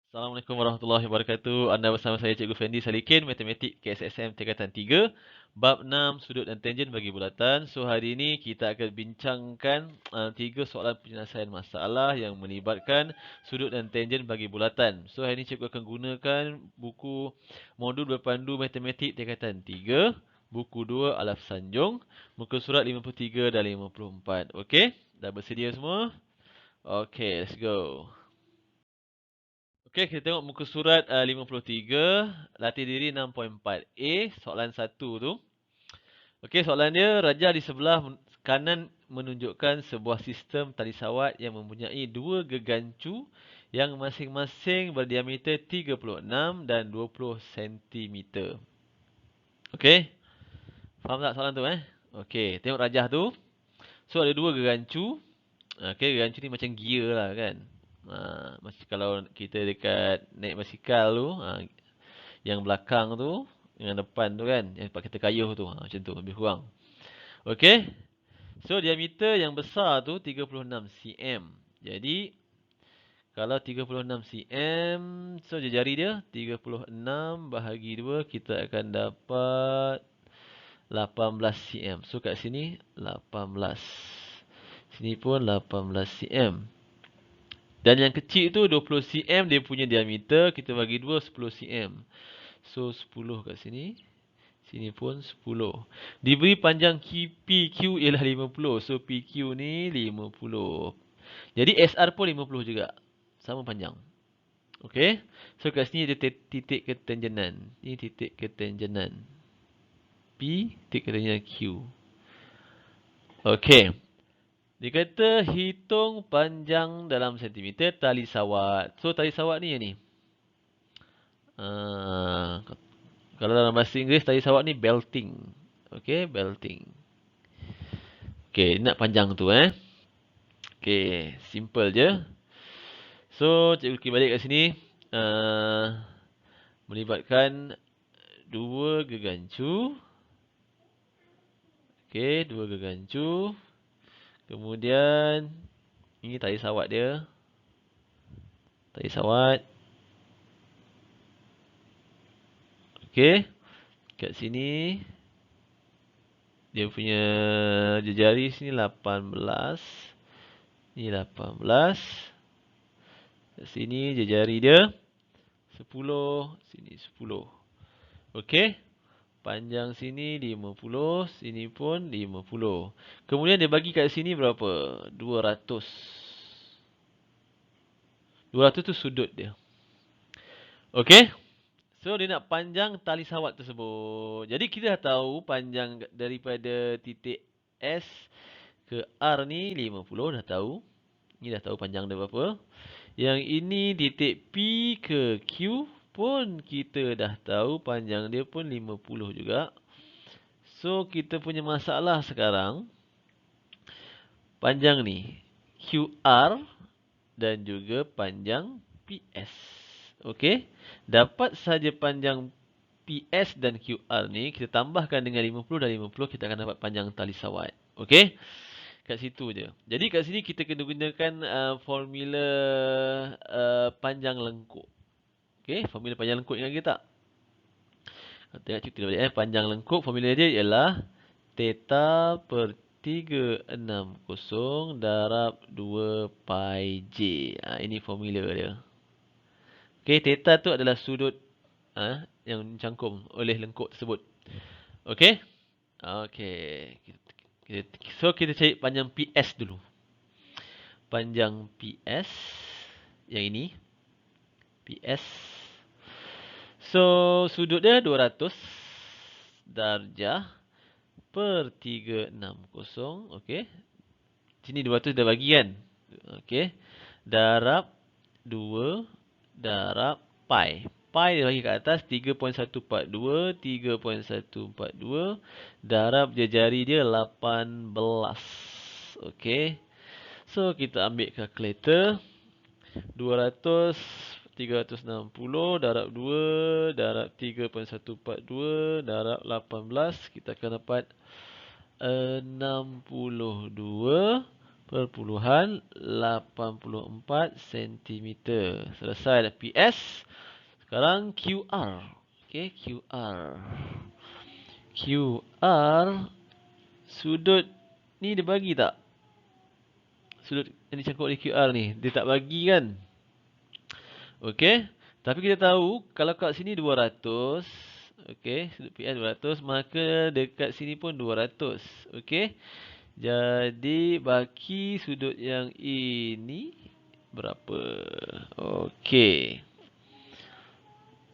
Assalamualaikum warahmatullahi wabarakatuh. Anda bersama saya Cikgu Fendi Salikin, Matematik KSSM tingkatan 3, bab 6 sudut dan tangen bagi bulatan. So hari ini kita akan bincangkan 3 soalan penyelesaian masalah yang melibatkan sudut dan tangen bagi bulatan. So hari ini cikgu akan gunakan buku modul berpandu Matematik tingkatan 3, buku 2 Alaf Sanjung, muka surat 53 dan 54. Okey? Dah bersedia semua? Okey, let's go. Okey, kita tengok muka surat 53, latih diri 6.4A, soalan 1 tu. Okey, soalan dia, rajah di sebelah kanan menunjukkan sebuah sistem tali sawat yang mempunyai dua gegancu yang masing-masing berdiameter 36 dan 20 cm. Okey, faham tak soalan tu Okey, tengok rajah tu. So ada dua gegancu. Okey, gegancu ni macam gear lah kan. Macam kalau kita dekat naik basikal tu, yang belakang tu dengan depan tu kan, yang tempat kita kayuh tu, macam tu lebih kurang. Okey. So diameter yang besar tu 36 cm. Jadi kalau 36 cm, so jari dia 36 bahagi 2, kita akan dapat 18 cm. So kat sini 18. Sini pun 18 cm. Dan yang kecil tu 20 cm dia punya diameter, kita bagi 2 10 cm. So 10 kat sini. Sini pun 10. Diberi panjang PQ ialah 50. So PQ ni 50. Jadi SR pun 50 juga. Sama panjang. Okey. So kat sini ada titik ketangenan. Ni titik ketangenan. P, titik ketangenan Q. Okey. Dia kata hitung panjang dalam sentimeter tali sawat. So tali sawat ni yang ni. Kalau dalam bahasa Inggeris tali sawat ni belting. Okey, belting. Okey, nak panjang tu Okey, simple je. So, cikgu klik balik kat sini. Melibatkan dua gegancu. Okey, dua gegancu. Kemudian ini tali sawat dia. Tali sawat. Okey. Kat sini dia punya jari sini 18. Ni 18. Kat sini jari dia 10, sini 10. Okey. Panjang sini 50, sini pun 50. Kemudian dia bagi kat sini berapa? 200. 200 tu sudut dia. Okey. So dia nak panjang tali sawat tersebut. Jadi kita dah tahu panjang daripada titik S ke R ni 50, dah tahu. Ni dah tahu panjang dia berapa. Yang ini titik P ke Q pun kita dah tahu panjang dia pun 50 juga. So kita punya masalah sekarang panjang ni QR dan juga panjang PS. Okey. Dapat saja panjang PS dan QR ni kita tambahkan dengan 50 dan 50, kita akan dapat panjang tali sawat. Okey. Kat situ je. Jadi kat sini kita kena gunakan formula panjang lengkuk. Okey, formula panjang lengkuk ingat ke tak? Tengok cerita balik panjang lengkuk formula dia ialah theta per 360 darab 2 pi j. Ini formula dia. Okey, theta tu adalah sudut yang cangkum oleh lengkuk tersebut. Okey? Okey. So kita cari panjang PS dulu. Panjang PS yang ini. PS. So sudut dia 200 darjah per 360. Okey. Sini 200 dah bagi kan? Okey. Darab 2 darab pi. Pi dia bagi kat atas 3.142, 3.142 darab jari dia 18. Okey. So kita ambil kalkulator. 200 360 darab 2 darab 3.142 darab 18, kita akan dapat 62 cm. Selesai dah PS. Sekarang QR. Okey, QR. QR sudut ni dia bagi tak? Sudut yang dicangkuk di QR ni, dia tak bagi kan? Okey. Tapi kita tahu kalau kat sini 200, okey, sudut PS 200, maka dekat sini pun 200. Okey. Jadi baki sudut yang ini berapa? Okey.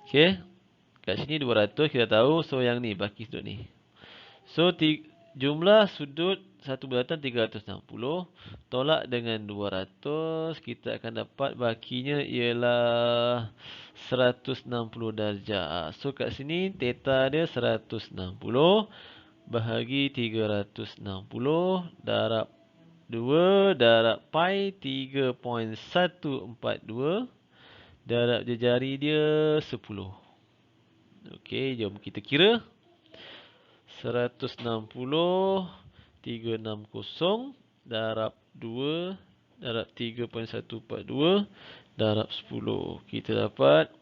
Okey. Kat sini 200 kita tahu, so yang ni baki sudut ni. So jumlah sudut satu bulatan 360 tolak dengan 200, kita akan dapat bakinya ialah 160 darjah. So kat sini theta dia 160 bahagi 360 darab 2 darab pi 3.142 darab jari dia 10. Okey, jom kita kira. 160 360 darab 2 darab 3.142 darab 10. Kita dapat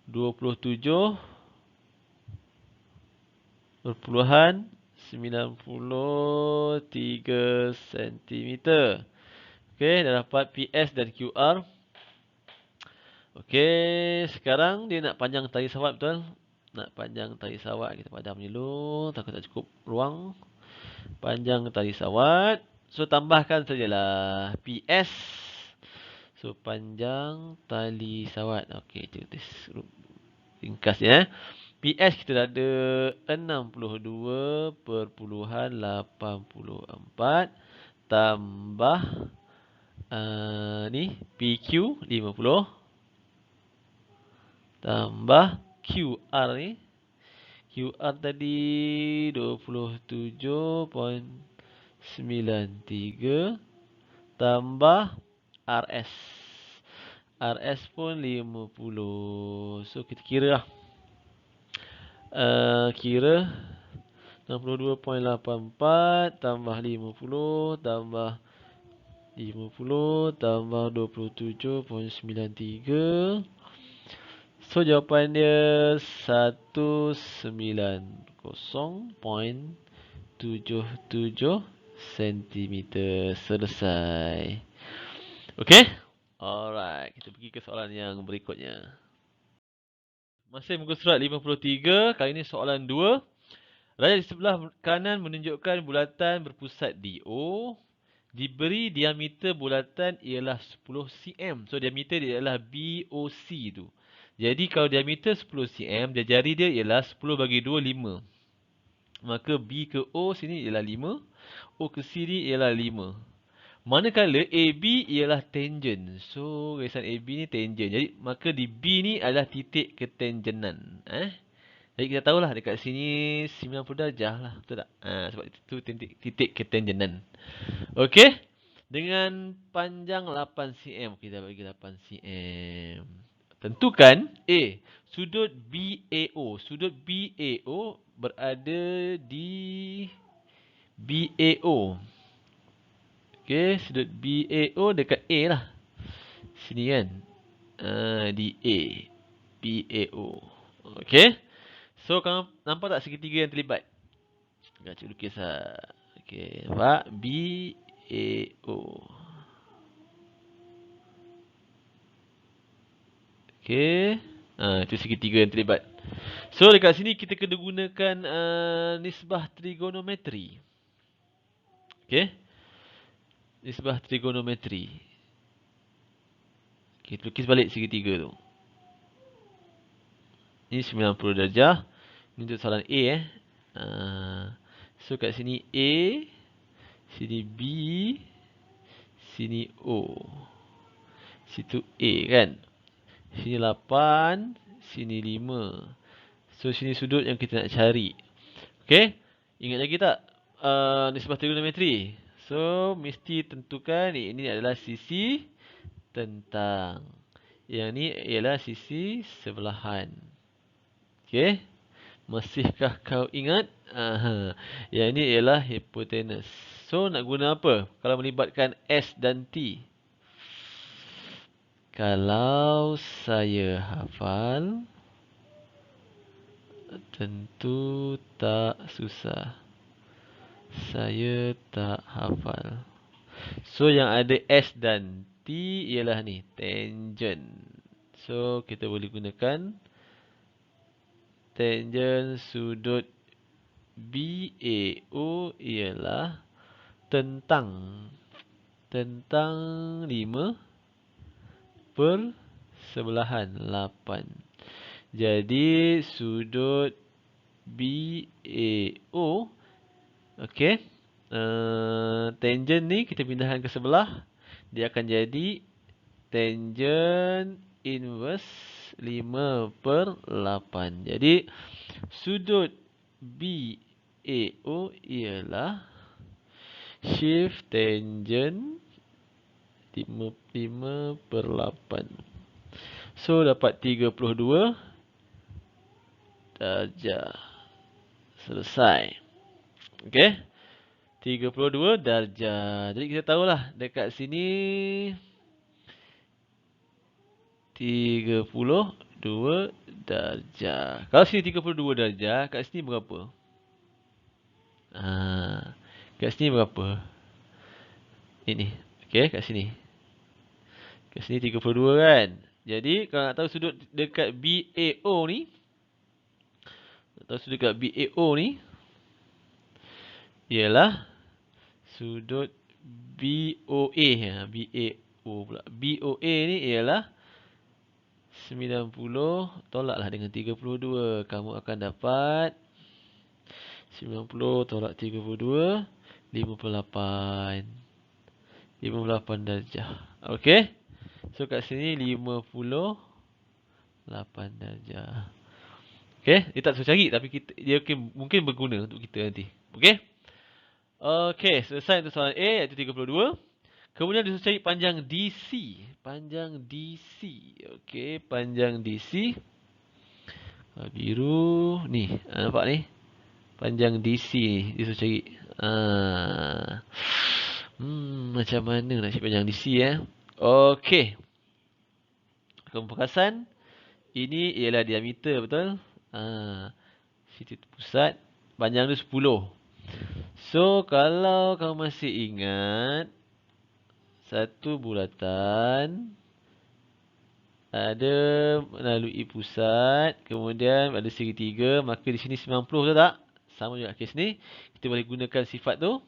27.93 cm. Okey, dah dapat PS dan QR. Okey, sekarang dia nak panjang tali sawat, betul? Nak panjang tali sawat, kita padam dulu, takut tak cukup ruang. Panjang tali sawat. So tambahkan sajalah PS. So panjang tali sawat. Okey, kita ringkas ya. PS kita dah ada 62.84 tambah ni PQ 50 tambah QR ni. QR tadi 27.93 tambah RS. RS pun 50. So kita kira lah. Kira 62.84 tambah 50 tambah 50 tambah 27.93. So jawapan dia 190.77 cm. Selesai. Okey? Alright, kita pergi ke soalan yang berikutnya. Masih muka surat 53, kali ini soalan 2. Raya di sebelah kanan menunjukkan bulatan berpusat di O. Diberi diameter bulatan ialah 10 cm. So diameter dia ialah BOC tu. Jadi kalau diameter 10 cm, jari dia ialah 10 bagi 2, 5. Maka B ke O sini ialah 5. O ke C ni ialah 5. Manakala AB ialah tangent. So garisan AB ni tangent. Jadi maka di B ni adalah titik ketangenan. Jadi kita tahulah dekat sini 90 darjah lah. Betul tak? Sebab itu titik ketangenan. Okey. Dengan panjang 8 cm. Kita bagi 8 cm. Tentukan A. Sudut BAO. Sudut BAO berada di BAO. Okey, sudut BAO dekat A lah. Sini kan. Di A. BAO. Okey. So, kamu nampak tak segitiga yang terlibat? Enggak, cikgu lukis lah. Okey, nampak? BAO. Okey. Itu segitiga yang terlibat. So, dekat sini kita kena gunakan nisbah trigonometri. Okey. Nisbah trigonometri. Kita lukis balik segitiga tu. Ini 90 darjah. Ini untuk soalan A So kat sini A, sini B, sini O. Situ A kan. Sini 8, sini 5. So sini sudut yang kita nak cari. Okey? Ingat lagi tak nisbah trigonometri? So mesti tentukan ini adalah sisi tentang. Yang ni ialah sisi sebelahan. Okey? Masihkah kau ingat? Yang ini ialah hipotenus. So, nak guna apa kalau melibatkan S dan T? Kalau saya hafal, tentu tak susah. Saya tak hafal. So, yang ada S dan T ialah ni, tangent. So, kita boleh gunakan tangent sudut BAO ialah tentang 5 per sebelahan 8. Jadi sudut BAO, okey, tangent ni kita pindahkan ke sebelah, dia akan jadi tangent inverse 5 per 8. Jadi sudut BAO ialah shift tangent 5 per 8. So, dapat 32 darjah. Selesai. Okey. 32 darjah. Jadi, kita tahulah dekat sini 32 darjah. Kalau sini 32 darjah, kat sini berapa? Kat sini berapa? Ini. Okey, kat sini. Kat sini 32 kan? Jadi, kalau nak tahu sudut dekat BAO ni, ialah sudut BOA. BAO pula. BOA ni ialah 90, tolaklah dengan 32. Kamu akan dapat 90 tolak 32, 58. 58 darjah. Okey. So, kat sini 58 darjah. Okey. Dia tak susah cari tapi dia mungkin berguna untuk kita nanti. Okey. Okey. Selesai untuk soalan A iaitu 32. Kemudian disuruh cari panjang DC. Panjang DC. Okey. Panjang DC. Biru. Ni. Nampak ni? Panjang DC ni. Disuruh cari. Macam mana nak cari panjang DC Okey. Pemfokasan. Ini ialah diameter, betul? Situ pusat. Panjang dia 10. So, kalau kamu masih ingat, satu bulatan ada melalui pusat, kemudian ada segitiga, maka di sini 90, betul tak? Sama juga kes ni. Kita boleh gunakan sifat tu.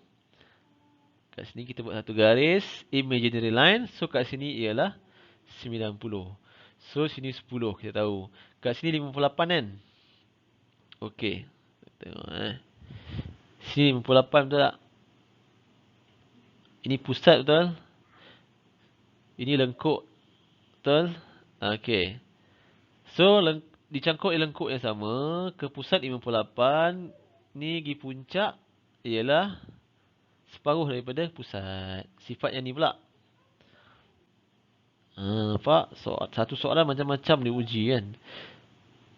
Kat sini kita buat satu garis, imaginary line. So, kat sini ialah 90. So, sini 10, kita tahu. Kat sini 58 kan? Okey. Tengok Sini 58, betul tak? Ini pusat, betul? Ini lengkuk, betul? Okey. So, dicangkuk lengkuk yang sama. Ke pusat 58. Ni pergi puncak ialah separuh daripada pusat. Sifat yang ni pula. Nampak? Satu soalan macam-macam diuji kan.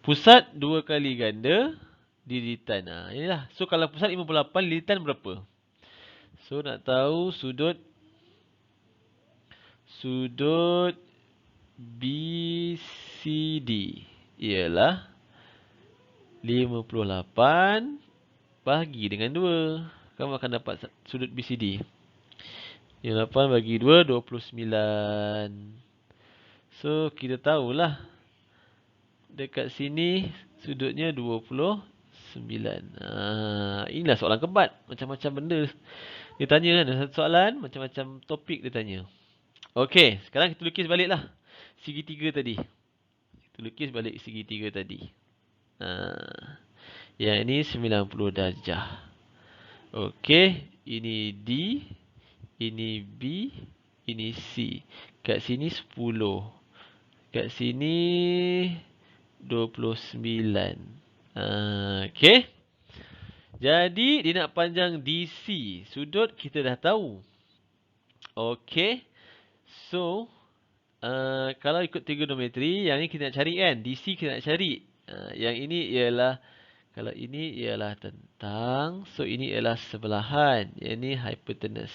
Pusat 2 kali ganda lilitan. Inilah. So, kalau pusat 58, lilitan berapa? So, nak tahu sudut BCD ialah 58 bahagi dengan 2. Kamu akan dapat sudut BCD. 58 bagi 2, 29. So, kita tahulah. Dekat sini, sudutnya 29. Inilah soalan kebat. Macam-macam benda dia tanya kan. Satu soalan, macam-macam topik dia tanya. Okey, sekarang kita lukis baliklah segitiga tadi. Kita lukis balik segitiga tadi. Yang ini 90 darjah. Okey, ini D, ini B, ini C. Kat sini 10. Kat sini 29. Okey. Jadi, dia nak panjang DC. Sudut kita dah tahu. Okey. So, kalau ikut trigonometri, yang ni kita nak cari kan. DC kita nak cari. Yang ini ialah, Kalau ini ialah tentang, so ini ialah sebelahan. Yang ini hypotenuse.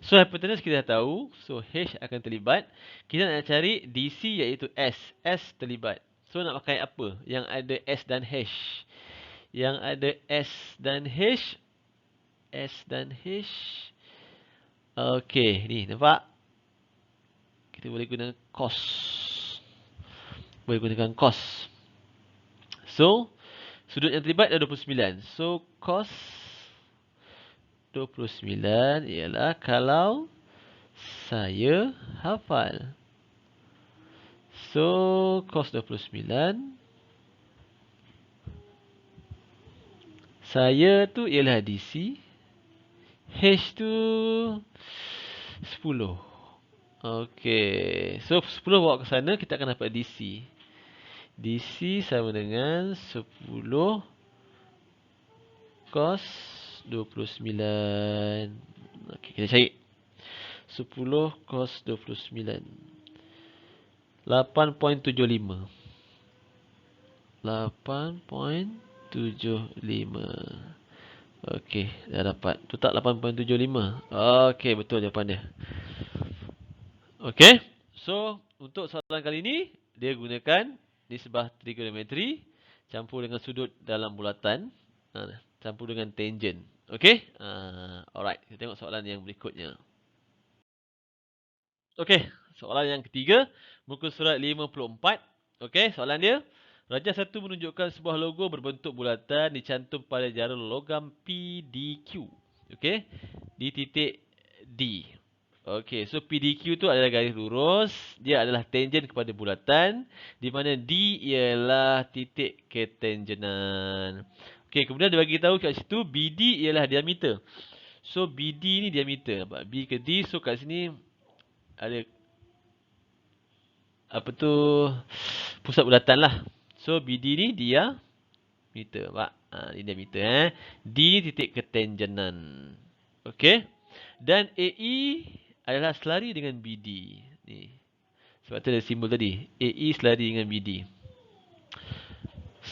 So hypotenuse kita dah tahu. So H akan terlibat. Kita nak cari DC iaitu S. S terlibat. So nak pakai apa? Yang ada S dan H. Yang ada S dan H. S dan H. Okey, ni nampak? Kita boleh guna cos. Boleh gunakan cos. So, sudut yang terlibat adalah 29. So, cos 29 ialah kalau saya hafal. So, cos 29. Saya tu ialah DC. H tu 10. Okey. So, 10 bawa ke sana, kita akan dapat DC. DC sama dengan 10 cos 29. Okey, kita cari. 10 cos 29. 8.75. 8.75. Okey, dah dapat. Tu tak 8.75. Okey, betul jawapan dia. Okey. So, untuk soalan kali ini, dia gunakan nisbah trigonometri campur dengan sudut dalam bulatan, campur dengan tangent. Okey? Alright, kita tengok soalan yang berikutnya. Okey, soalan yang ketiga, muka surat 54. Okey, soalan dia, Rajah 1 menunjukkan sebuah logo berbentuk bulatan dicantum pada jarum logam PDQ. Okey, di titik D. Okey, so PDQ tu adalah garis lurus, dia adalah tangent kepada bulatan, di mana D ialah titik ketangenan. Okey, kemudian dia bagi tahu kat situ BD ialah diameter. So BD ni diameter, nampak? B ke D, so kat sini ada apa tu, pusat bulatan lah. So BD ni diameter, nampak? Ni diameter D titik ketangenan. Okey. Dan AE adalah selari dengan BD. Ni. Sebab tu ada simbol tadi. AE selari dengan BD.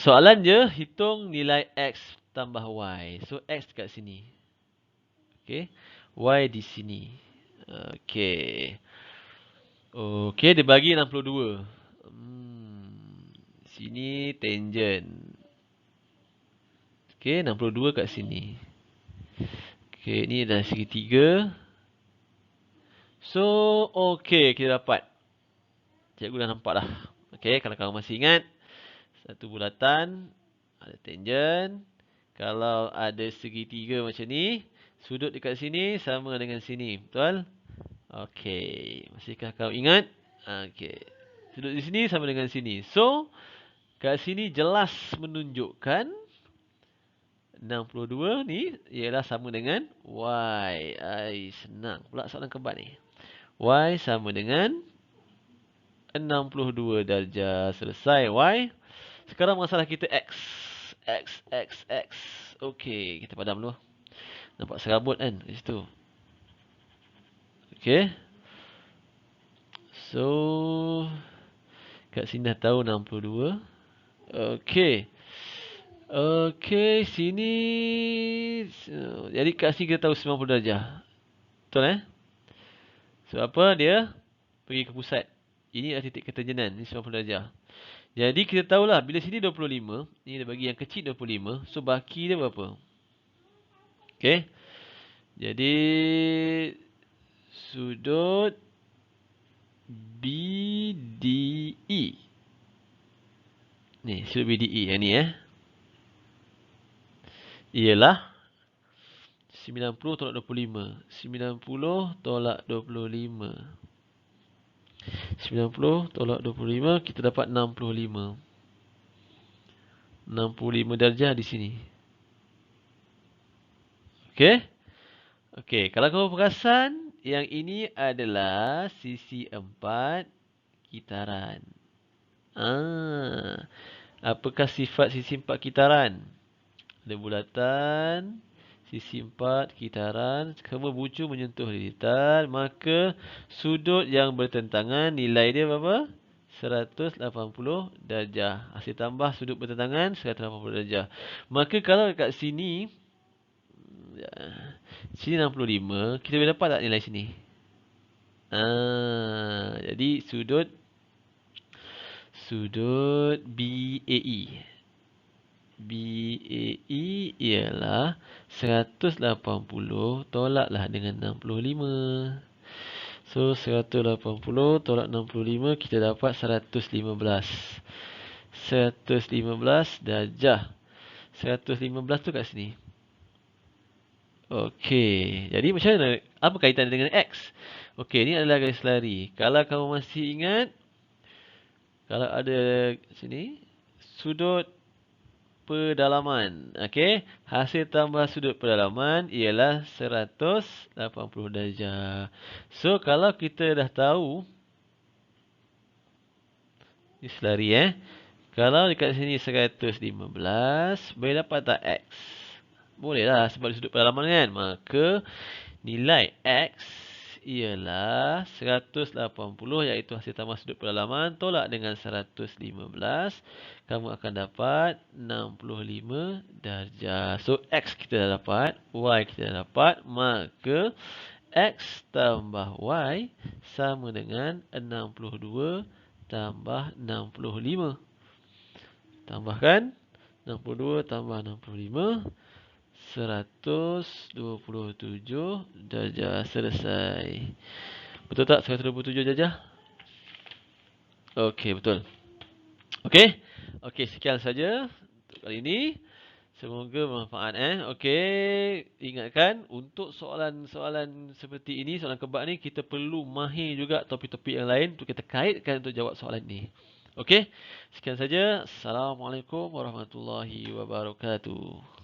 Soalan je, hitung nilai X tambah Y. So X kat sini. Okey. Y di sini. Okey. Okey, dia bagi 62. Sini tangent. Okey, 62 kat sini. Okey, ni dah segitiga. So, okey, kita dapat. Cikgu dah nampak dah. Okey, kalau kamu masih ingat, satu bulatan, ada tangent. Kalau ada segitiga macam ni, sudut dekat sini sama dengan sini. Betul? Okey, masihkah kau ingat? Okey. Sudut di sini sama dengan sini. So, kat sini jelas menunjukkan 62 ni ialah sama dengan Y. Senang pula soalan keempat ni. Y sama dengan 62 darjah. Selesai Y. Sekarang masalah kita X. X. Okey, kita padam dulu. Nampak serabut kan di situ. Okey. So, kat sini dah tahu 62. Okey. Okey, sini. Jadi kat sini kita tahu 90 darjah. Betul Sebab apa? Dia pergi ke pusat. Ini adalah titik ketangenan. Ini 90 darjah. Jadi kita tahulah bila sini 25. Ni dia bagi yang kecil 25. So baki dia berapa? Okey. Jadi sudut BDE. Ni sudut BDE yang ni ialah 90 tolak 25. 90 tolak 25. 90 tolak 25, kita dapat 65. 65 darjah di sini. Okey? Okey, kalau kamu perasan, yang ini adalah sisi 4 kitaran. Apakah sifat sisi 4 kitaran? Ada bulatan, sisi 4 kitaran, semua bucu menyentuh lilitan, maka sudut yang bertentangan nilai dia berapa? 180 darjah. Hasil tambah sudut bertentangan 180 darjah. Maka kalau dekat sini, sini 65, kita boleh dapat tak nilai sini? Jadi sudut BAE. BAE ialah 180 tolaklah dengan 65. So 180 tolak 65 kita dapat 115. 115 darjah. 115 tu kat sini. Okey. Jadi macam mana? Apa kaitan dengan X? Okey, ni adalah garis lari. Kalau kamu masih ingat, kalau ada sini, sudut pedalaman. Okey. Hasil tambah sudut pedalaman ialah 180 darjah. So, kalau kita dah tahu, ni selari Kalau dekat sini 115, boleh dapat tak X? Boleh lah sebab sudut pedalaman kan. Maka nilai X ialah 180 iaitu hasil tambah sudut pedalaman tolak dengan 115. Kamu akan dapat 65 darjah. So X kita dah dapat, Y kita dah dapat. Maka X tambah Y sama dengan 62 tambah 65. Tambahkan 62 tambah 65, 127 darjah. Selesai. Betul tak 127 darjah? Okey, betul. Okey. Okey, sekian saja untuk kali ini. Semoga bermanfaat Okey, ingatkan untuk soalan-soalan seperti ini, soalan kebak ni kita perlu mahir juga topik-topik yang lain untuk kita kaitkan untuk jawab soalan ni. Okey, sekian saja. Assalamualaikum warahmatullahi wabarakatuh.